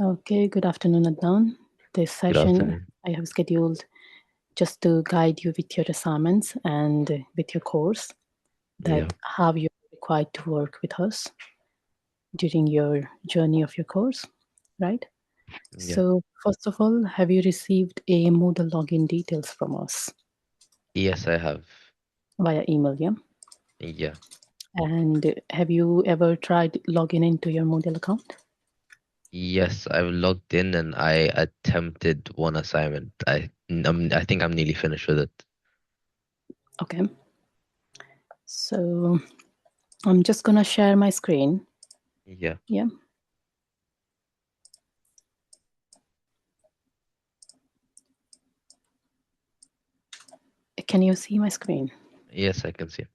Okay, good afternoon, Adnaan. This Good session afternoon. I have scheduled just to guide you with your assignments and with your course, that Yeah, how you're required to work with us during your journey of your course, right? yeah. So, first of all, have you received a Moodle login details from us Yes, I have. via email, yeah? Yeah. And have you ever tried logging into your Moodle account? Yes, I've logged in and I attempted one assignment. I think I'm nearly finished with it. Okay, so I'm just gonna share my screen. Yeah. Yeah, can you see my screen? Yes, I can see.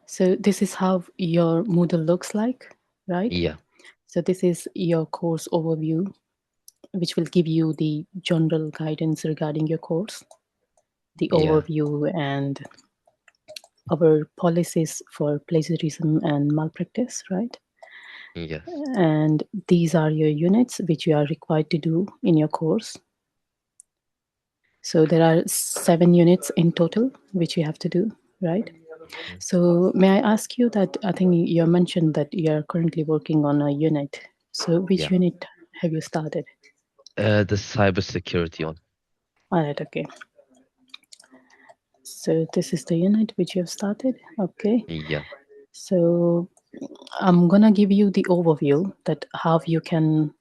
So this is how your Moodle looks like, right? Yeah. So this is your course overview, which will give you the general guidance regarding your course, the Yeah. overview, and our policies for plagiarism and malpractice, right? Yes. And these are your units which you are required to do in your course. So there are 7 units in total which you have to do, right? Mhm. So may I ask you that I think you mentioned that you're currently working on a unit. So which Yeah. unit have you started? The cybersecurity one. All right, okay. So this is the unit which you have started. Okay. Yeah. So I'm gonna give you the overview that how you can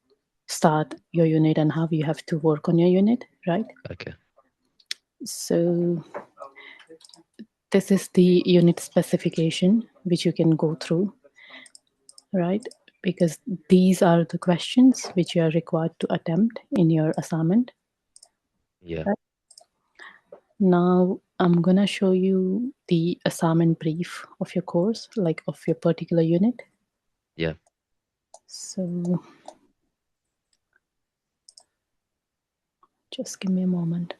start your unit and how you have to work on your unit, right? Okay. So this is the unit specification which you can go through, right? Because these are the questions which you are required to attempt in your assignment. Yeah. Right? Now, I'm gonna show you the assignment brief of your course, like of your particular unit. Yeah. So, just give me a moment.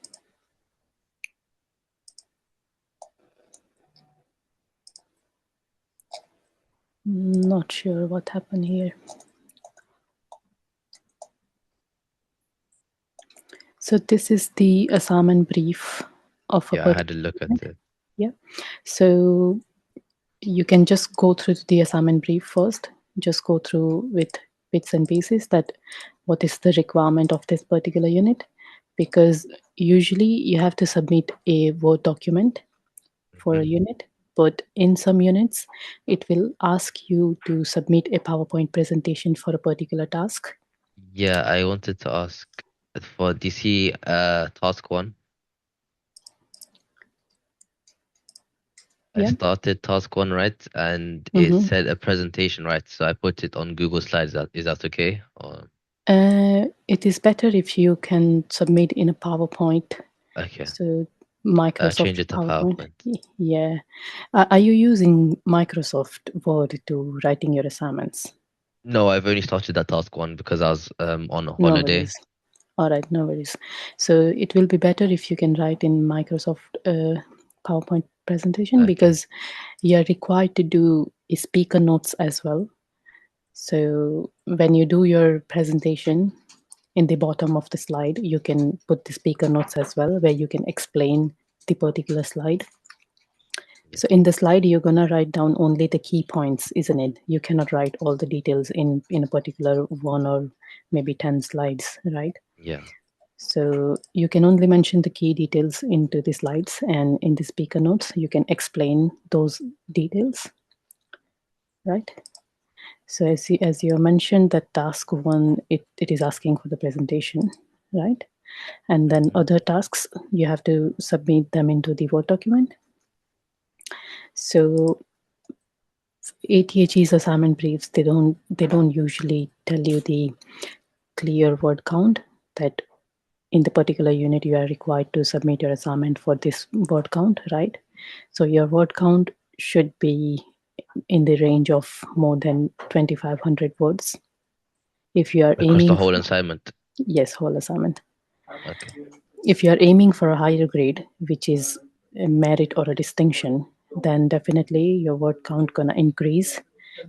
Not sure what happened here. So, this is the assignment brief of a Yeah, I had a particular look at unit. it. Yeah. So, you can just go through the assignment brief first, just go through with bits and pieces that what is the requirement of this particular unit, because usually you have to submit a Word document for Hmm. a unit, but in some units it will ask you to submit a PowerPoint presentation for a particular task. Yeah, I wanted to ask for DC task one. I Yeah. started task one, right? And it Mm-hmm. said a presentation, right? So I put it on Google Slides. Is that okay? Or It is better if you can submit in a PowerPoint. okay. So Change Microsoft it to PowerPoint. PowerPoint. Yeah. Are you using Microsoft Word to writing your assignments? No, I've only started that task one because I was on a No holiday. worries. All right, no worries. So it will be better if you can write in Microsoft PowerPoint presentation, Okay. because you're required to do speaker notes as well. So when you do your presentation, in the bottom of the slide, you can put the speaker notes as well, where you can explain the particular slide. Yeah. So in the slide, you're gonna write down only the key points, isn't it? You cannot write all the details in a particular one or maybe 10 slides, right? Yeah. So you can only mention the key details into the slides, and in the speaker notes, you can explain those details, right? So as you mentioned, that task one, it is asking for the presentation, right? And then Hmm. other tasks, you have to submit them into the Word document. So ATHE's assignment briefs, they don't usually tell you the clear word count, that in the particular unit you are required to submit your assignment for this word count, right? So your word count should be in the range of more than 2500 words. If you are Across the aiming whole for, assignment. yes, whole assignment. Okay. If you are aiming for a higher grade, which is a merit or a distinction, then definitely your word count gonna increase.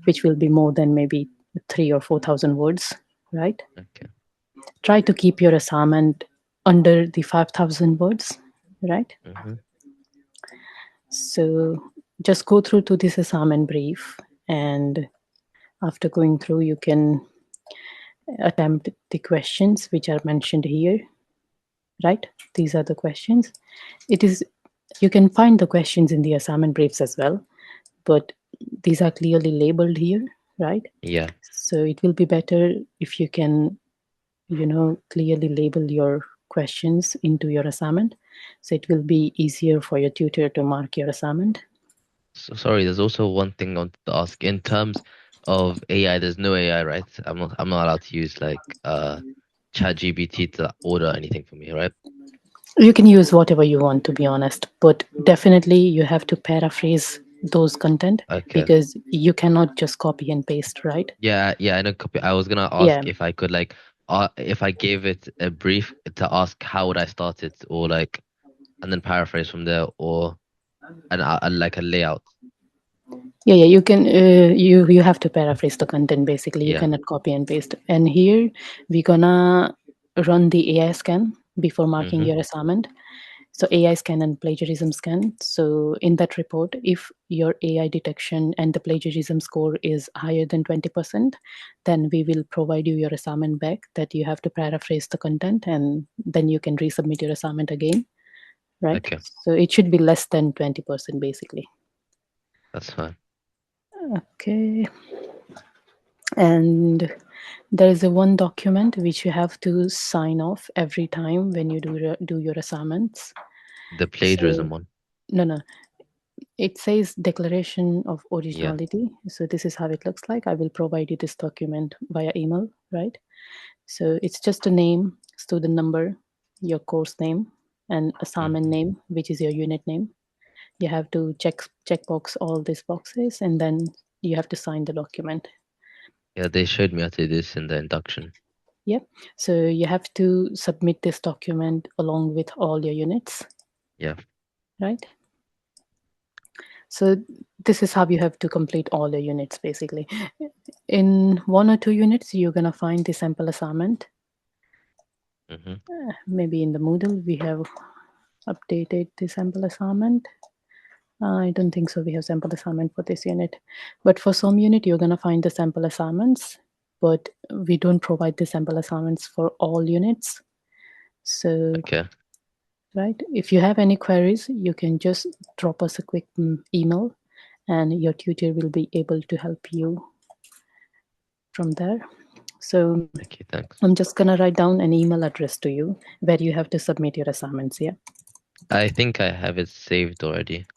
which will be more than maybe 3 or 4,000 words, right? Okay. Try to keep your assignment under the 5,000 words, right? Mm-hmm. So just go through to this assignment brief, and after going through, you can attempt the questions which are mentioned here, right? These are the questions. It is, you can find the questions in the assignment briefs as well, but these are clearly labeled here, right? Yeah. So it will be better if you can, clearly label your questions into your assignment, so it will be easier for your tutor to mark your assignment. So sorry, there's also one thing I wanted to ask. In terms of AI, there's no AI, right? I'm not allowed to use like ChatGPT to order anything for me, right? You can use whatever you want, to be honest, but definitely you have to paraphrase those content, Okay. because you cannot just copy and paste, right? Yeah, yeah, I know copy. I was gonna Yeah. ask if I could like if I gave it a brief to ask how would I start it or like and then paraphrase from there or like a layout. Yeah, you can, you have to paraphrase the content, basically. You Yeah. cannot copy and paste. And here we're gonna run the AI scan before marking Mm-hmm. your assignment. So AI scan and plagiarism scan. So in that report, if your AI detection and the plagiarism score is higher than 20%, then we will provide you your assignment back, that you have to paraphrase the content, and then you can resubmit your assignment again, right? Okay, So it should be less than 20%, basically. that's fine. Okay. And there is a one document which you have to sign off every time when you do your assignments. The So plagiarism one. no, no, it says declaration of Yeah. originality. So this is how it looks like. I will provide you this document via email, right? So it's just a name, student number, your course name, and assignment Mm-hmm. name, which is your unit name. You have to checkbox all these boxes, and then you have to sign the document. Yeah, they showed me how to do this in the induction. Yep. So you have to submit this document along with all your units, Yeah. right? So this is how you have to complete all your units, basically. In 1 or 2 units, you're gonna find the sample assignment. Mm-hmm. Maybe in the Moodle we have updated the sample assignment. I don't think so. We have sample assignment for this unit, but for some unit you're gonna find the sample assignments, but we don't provide the sample assignments for all units. So Okay. right? If you have any queries, you can just drop us a quick email, and your tutor will be able to help you from there. So Okay, thanks. I'm just gonna write down an email address to you where you have to submit your assignments. Yeah. I think I have it saved already.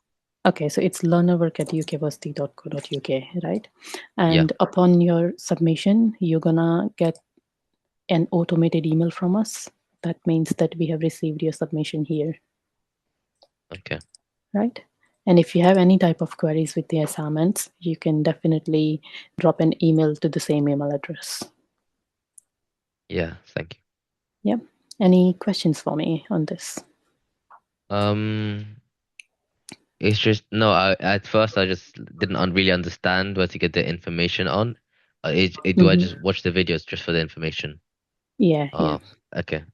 Okay, so it's learnerwork@ukvarsity.co.uk, right? Yeah. And upon your submission, you're gonna get an automated email from us. That means that we have received your submission here, Okay. right? And if you have any type of queries with the assignments, you can definitely drop an email to the same email address. Yeah, thank you. Yep. Any questions for me on this? Um, it's just no. At first I just didn't really understand where to get the information on. Do I just Hmm. watch the videos just for the information? Yeah, yeah, Oh, okay.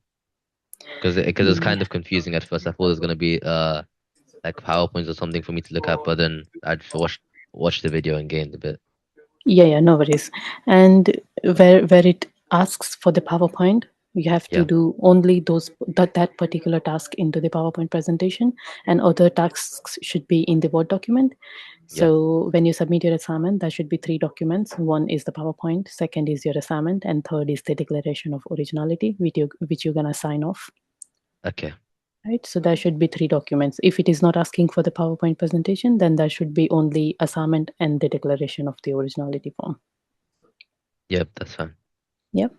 Because it was yeah. kind of confusing at first. I thought it was gonna be like PowerPoints or something for me to look at, but then I just watched the video and gained a bit. Yeah, no worries. And where it asks for the PowerPoint, you have to Yeah, do only that particular task into the PowerPoint presentation, and other tasks should be in the Word document. yeah, So when you submit your assignment, there should be three documents. One is the PowerPoint, second is your assignment, and third is the declaration of originality, which you're gonna sign off. okay, Right. So there should be three documents. If it is not asking for the PowerPoint presentation, then there should be only assignment and the declaration of the originality form. yep, that's fine. Yep.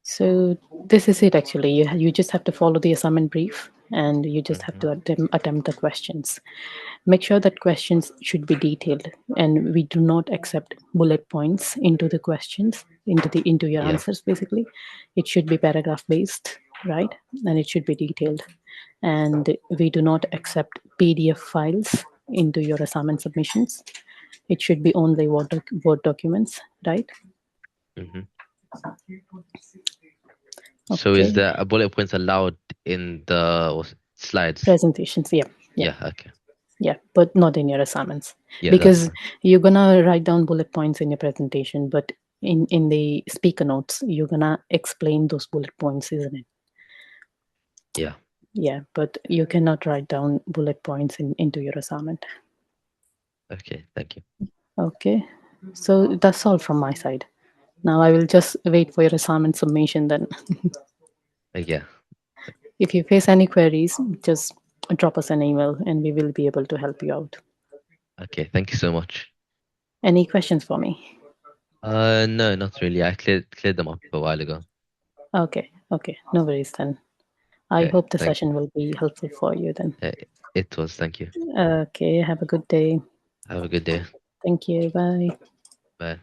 So this is it actually. You just have to follow the assignment brief, and you just have Hmm. to attempt the questions. Make sure that questions should be detailed, and we do not accept bullet points into the questions, into your Yeah, answers. Basically, it should be paragraph based, right? And it should be detailed. And we do not accept PDF files into your assignment submissions. It should be only Word documents, right? Hmm. So is Okay. there a bullet points allowed in the slides? Presentations, yeah, yeah, Yeah, okay. yeah, but not in your assignments, Yeah, that's because fine. you're gonna write down bullet points in your presentation, but in the speaker notes, you're gonna explain those bullet points, isn't it? Yeah. Yeah, but you cannot write down bullet points into your assignment. Okay, thank you. Okay, so that's all from my side. Now I will just wait for your assignment submission then. Yeah. If you face any queries, just drop us an email and we will be able to help you out. Okay, thank you so much. Any questions for me? No, not really. I cleared them up a while ago. Okay, okay, no worries then. I Okay, hope the thank session will be helpful for you then. uh, it was. Thank you. Okay, have a good day. Have a good day. Thank you. Bye. Bye.